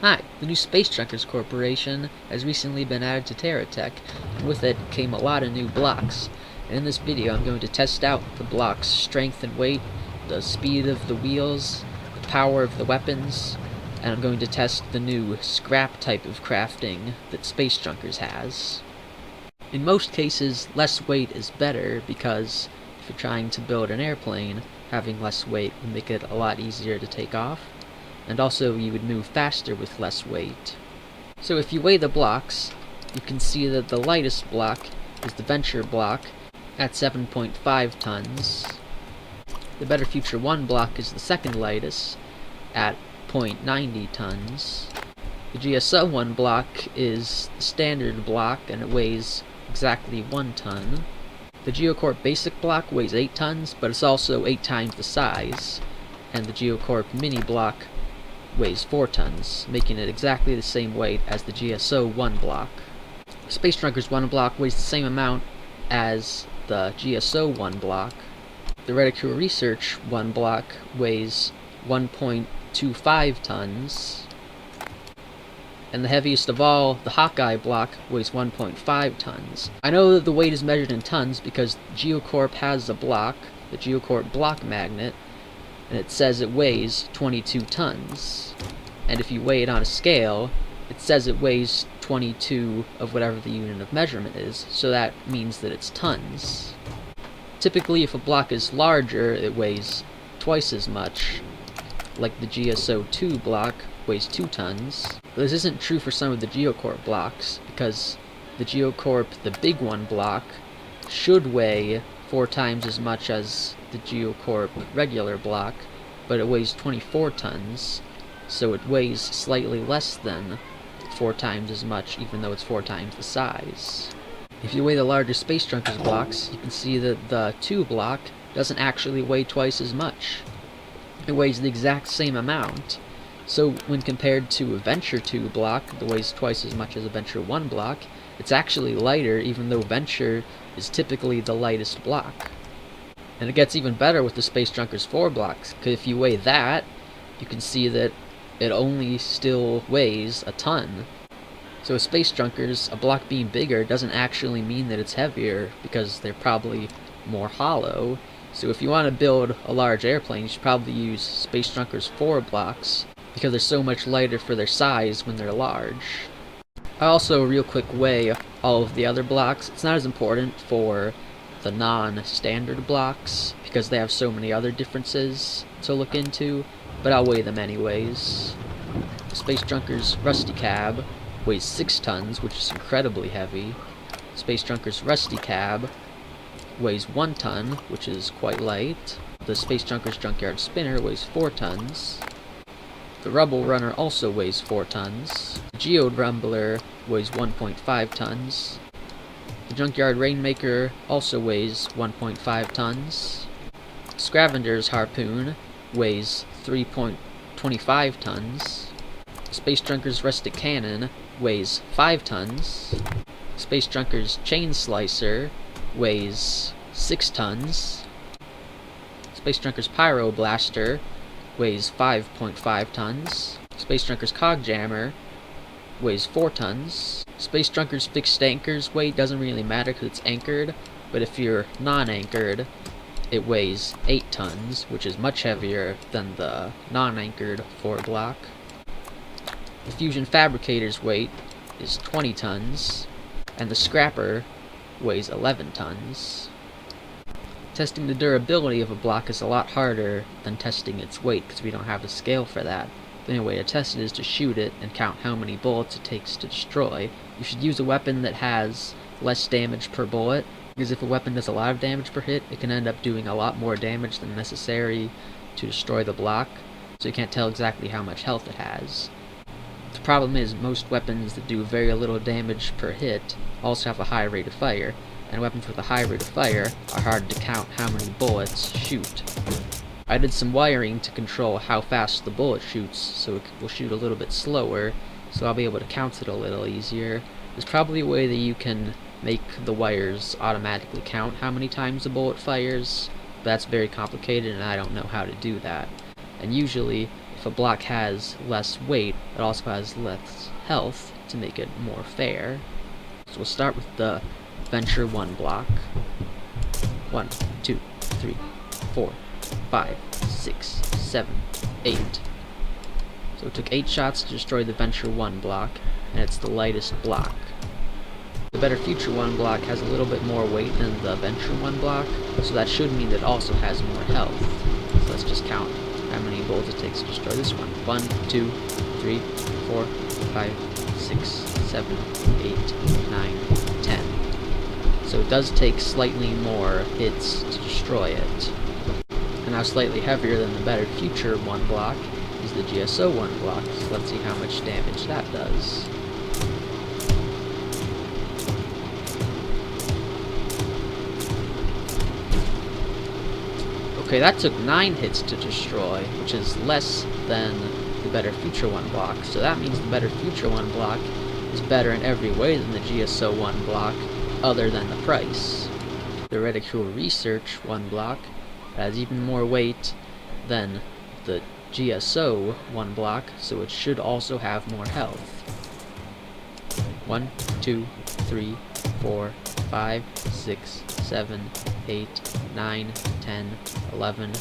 Hi, the new Spacejunkers Corporation has recently been added to TerraTech, and with it came a lot of new blocks. And in this video I'm going to test out the blocks' strength and weight, the speed of the wheels, the power of the weapons, and I'm going to test the new scrap type of crafting that Spacejunkers has. In most cases, less weight is better because if you're trying to build an airplane, having less weight would make it a lot easier to take off. And also you would move faster with less weight. So if you weigh the blocks, you can see that the lightest block is the Venture block at 7.5 tons. The Better Future 1 block is the second lightest at 0.90 tons. The GSO 1 block is the standard block and it weighs exactly 1 ton. The GeoCorp basic block weighs 8 tons, but it's also 8 times the size. And the GeoCorp mini block weighs 4 tons, making it exactly the same weight as the GSO 1 block. Spacejunkers 1 block weighs the same amount as the GSO 1 block. The Reticule Research 1 block weighs 1.25 tons. And the heaviest of all, the Hawkeye block, weighs 1.5 tons. I know that the weight is measured in tons because GeoCorp has a block, the GeoCorp block magnet, and it says it weighs 22 tons. And if you weigh it on a scale, it says it weighs 22 of whatever the unit of measurement is, so that means that it's tons. Typically, if a block is larger, it weighs twice as much, like the GSO 2 block weighs 2 tons. But this isn't true for some of the GeoCorp blocks, because the GeoCorp, the big one block, should weigh 4 times as much as the GeoCorp regular block, but it weighs 24 tons, so it weighs slightly less than 4 times as much, even though it's 4 times the size. If you weigh the larger Spacejunkers blocks, you can see that the 2 block doesn't actually weigh twice as much. It weighs the exact same amount. So when compared to a Venture 2 block that weighs twice as much as a Venture 1 block, it's actually lighter, even though Venture is typically the lightest block. And it gets even better with the Spacejunkers 4 blocks, because if you weigh that, you can see that it only still weighs a ton. So with Spacejunkers, a block being bigger doesn't actually mean that it's heavier, because they're probably more hollow. So if you want to build a large airplane, you should probably use Spacejunkers 4 blocks, because they're so much lighter for their size when they're large. I also real quick weigh all of the other blocks. It's not as important for the non-standard blocks, because they have so many other differences to look into, but I'll weigh them anyways. The Spacejunkers Rusty Cab weighs 6 tons, which is incredibly heavy. Spacejunkers Rusty Cab weighs 1 ton, which is quite light. The Spacejunkers Junkyard Spinner weighs 4 tons. The Rubble Runner also weighs 4 tons. The Geode Rumbler weighs 1.5 tons. The Junkyard Rainmaker also weighs 1.5 tons. Scavenger's Harpoon weighs 3.25 tons. Spacejunkers Rustic Cannon weighs 5 tons. Spacejunkers Chain Slicer weighs 6 tons. Spacejunkers Pyro Blaster weighs 5.5 tons. Spacejunkers Cog Jammer weighs 4 tons. Spacejunkers Fixed Anchor's weight doesn't really matter because it's anchored, but if you're non-anchored, it weighs 8 tons, which is much heavier than the non-anchored 4 block. The Fusion Fabricator's weight is 20 tons, and the Scrapper weighs 11 tons. Testing the durability of a block is a lot harder than testing its weight, because we don't have a scale for that. The only way to test it is to shoot it and count how many bullets it takes to destroy. You should use a weapon that has less damage per bullet, because if a weapon does a lot of damage per hit, it can end up doing a lot more damage than necessary to destroy the block, so you can't tell exactly how much health it has. The problem is, most weapons that do very little damage per hit also have a high rate of fire, and weapons with a high rate of fire are hard to count how many bullets shoot. I did some wiring to control how fast the bullet shoots, so it will shoot a little bit slower, so I'll be able to count it a little easier. There's probably a way that you can make the wires automatically count how many times the bullet fires, but that's very complicated and I don't know how to do that. And usually, if if a block has less weight, it also has less health to make it more fair. So we'll start with the Venture 1 block. 1, 2, 3, 4, 5, 6, 7, 8. So it took 8 shots to destroy the Venture 1 block, and it's the lightest block. The Better Future 1 block has a little bit more weight than the Venture 1 block, so that should mean that it also has more health. So let's just count how many bullets it takes to destroy this one. 1, 2, 3, 4, 5, 6, 7, 8, 9, 10. So it does take slightly more hits to destroy it. And now slightly heavier than the Better Future 1 block is the GSO 1 block, so let's see how much damage that does. Okay, that took 9 hits to destroy, which is less than the Better Future 1 block, so that means the Better Future 1 block is better in every way than the GSO 1 block, other than the price. The Ridicule Research 1 block has even more weight than the GSO 1 block, so it should also have more health. 1, 2, 3, 4, 5, 6, 7, 8, 9, 10, 11.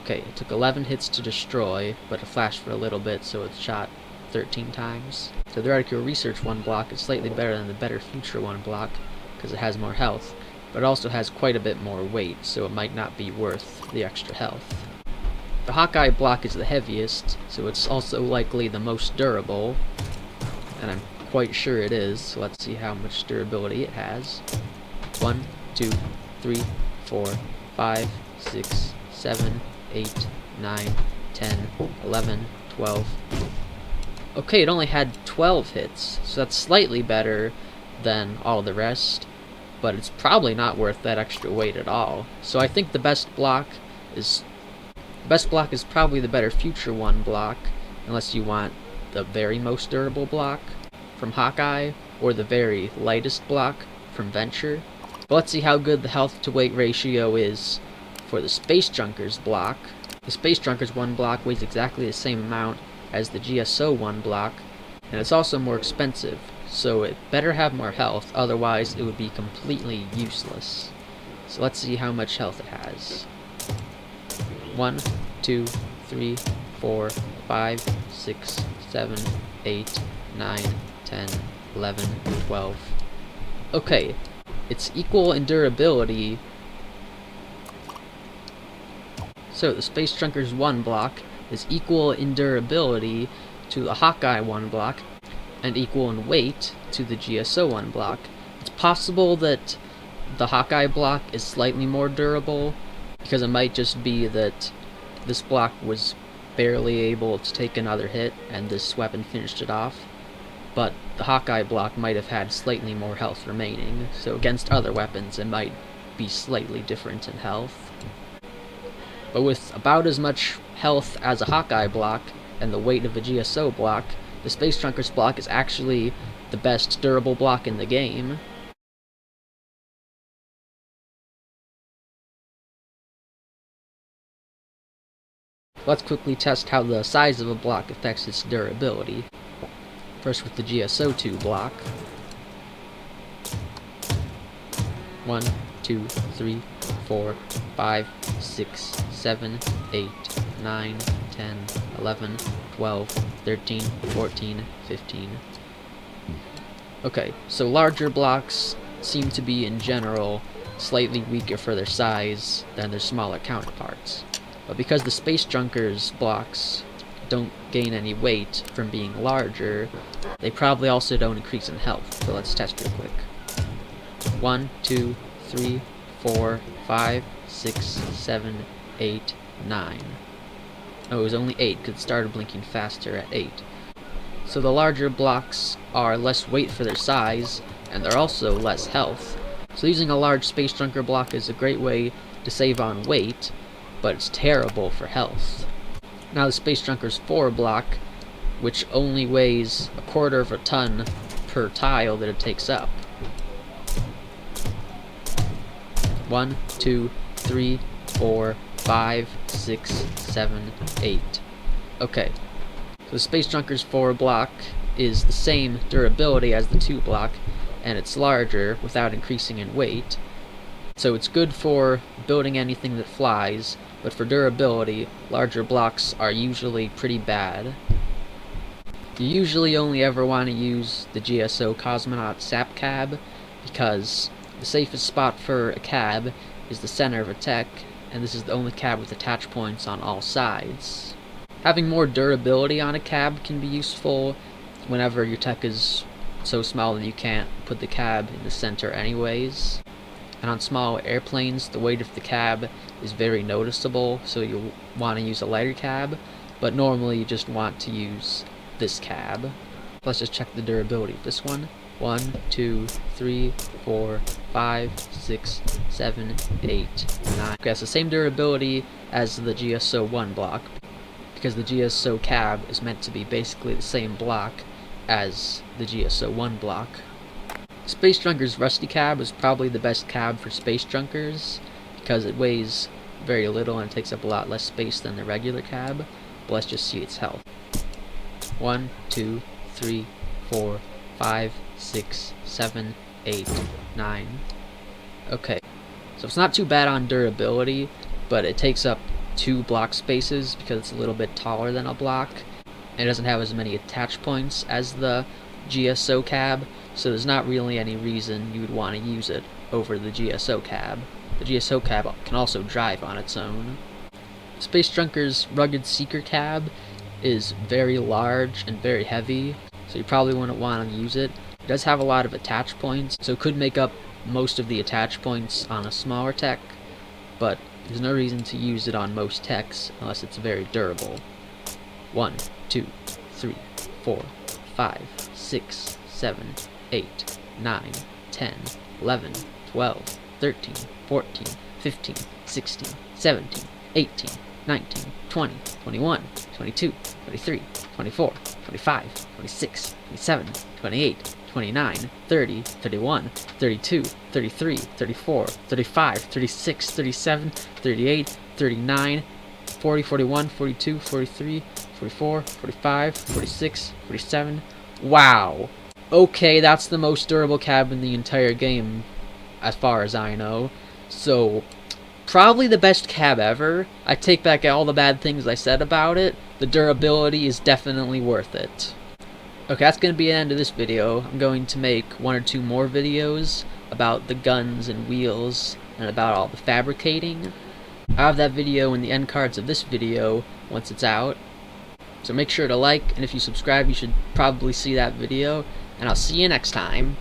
Okay, it took 11 hits to destroy, but it flashed for a little bit, so it shot 13 times. So the Ridicule Research 1 block is slightly better than the Better Future 1 block, because it has more health, but it also has quite a bit more weight, so it might not be worth the extra health. The Hawkeye block is the heaviest, so it's also likely the most durable, and I'm quite sure it is, so let's see how much durability it has. 1, 2, 3, 4, 5, 6, 7, 8, 9, 10, 11, 12. Okay, it only had 12 hits, so that's slightly better than all the rest, but it's probably not worth that extra weight at all. So I think the best block is probably the Better Future 1 block, unless you want the very most durable block from Hawkeye, or the very lightest block from Venture. But let's see how good the health to weight ratio is for the Spacejunkers block. The Spacejunkers 1 block weighs exactly the same amount as the GSO 1 block, and it's also more expensive, so it better have more health, otherwise it would be completely useless. So let's see how much health it has. 1, 2, 3, 4, 5, 6, 7, 8, 9, 10, 11, 12. Okay, it's equal in durability. So the Spacejunkers 1 block is equal in durability to the Hawkeye 1 block, and equal in weight to the GSO 1 block. It's possible that the Hawkeye block is slightly more durable, because it might just be that this block was barely able to take another hit, and this weapon finished it off. But the Hawkeye block might have had slightly more health remaining, so against other weapons it might be slightly different in health. But with about as much health as a Hawkeye block, and the weight of a GSO block, the Spacejunkers block is actually the best durable block in the game. Let's quickly test how the size of a block affects its durability. First with the GSO 2 block. 1, 2, 3, 4, 5, 6, 7, 8, 9, 10, 11, 12, 13, 14, 15. Okay, so larger blocks seem to be, in general, slightly weaker for their size than their smaller counterparts. But because the Spacejunkers blocks don't gain any weight from being larger, they probably also don't increase in health. So let's test real quick. 1, 2, 3, 4, 5, 6, 7, 8, 9. Oh, it was only 8 because it started blinking faster at 8. So the larger blocks are less weight for their size, and they're also less health. So using a large Spacejunker block is a great way to save on weight, but it's terrible for health. Now the Spacejunkers 4 block, which only weighs 1/4 of a ton per tile that it takes up. 1, 2, 3, 4, 5, 6, 7, 8. Okay, so the Spacejunkers 4 block is the same durability as the 2 block, and it's larger without increasing in weight. So it's good for building anything that flies, but for durability, larger blocks are usually pretty bad. You usually only ever want to use the GSO Cosmonaut Sap Cab, because the safest spot for a cab is the center of a tech, and this is the only cab with attach points on all sides. Having more durability on a cab can be useful whenever your tech is so small that you can't put the cab in the center anyways. And on small airplanes, the weight of the cab is very noticeable, so you'll want to use a lighter cab, but normally you just want to use this cab. Let's just check the durability of this one. 1, 2, 3, 4, 5, 6, 7, 8, 9. Okay, it's the same durability as the GSO 1 block, because the GSO cab is meant to be basically the same block as the GSO 1 block. Spacejunkers Rusty Cab is probably the best cab for Spacejunkers, because it weighs very little and it takes up a lot less space than the regular cab, but let's just see its health. 1, 2, 3, 4, 5, 6, 7, 8, 9. Okay, so it's not too bad on durability, but it takes up 2 block spaces because it's a little bit taller than a block. It doesn't have as many attach points as the GSO cab, so there's not really any reason you would want to use it over the GSO cab. The GSO cab can also drive on its own. Spacejunkers Rugged Seeker Cab is very large and very heavy, so you probably wouldn't want to use it. It does have a lot of attach points, so it could make up most of the attach points on a smaller tech, but there's no reason to use it on most techs unless it's very durable. 1, 2, 3, 4, 5, 6, 7, 8, 9, 10, 11, 12, 13, 14, 15, 16, 17, 18, 19, 20, 21, 22, 23, 24, 25, 26, 27, 28, 29, 30, 31, 32, 33, 34, 35, 36, 37, 38, 39, 40, 41, 42, 43, 44, 45, 46, 47. Wow. Okay, that's the most durable cab in the entire game, as far as I know. So, probably the best cab ever. I take back all the bad things I said about it. The durability is definitely worth it. Okay, that's going to be the end of this video. I'm going to make 1 or 2 more videos about the guns and wheels and about all the fabricating. I'll have that video in the end cards of this video once it's out. So make sure to like, and if you subscribe you should probably see that video, and I'll see you next time.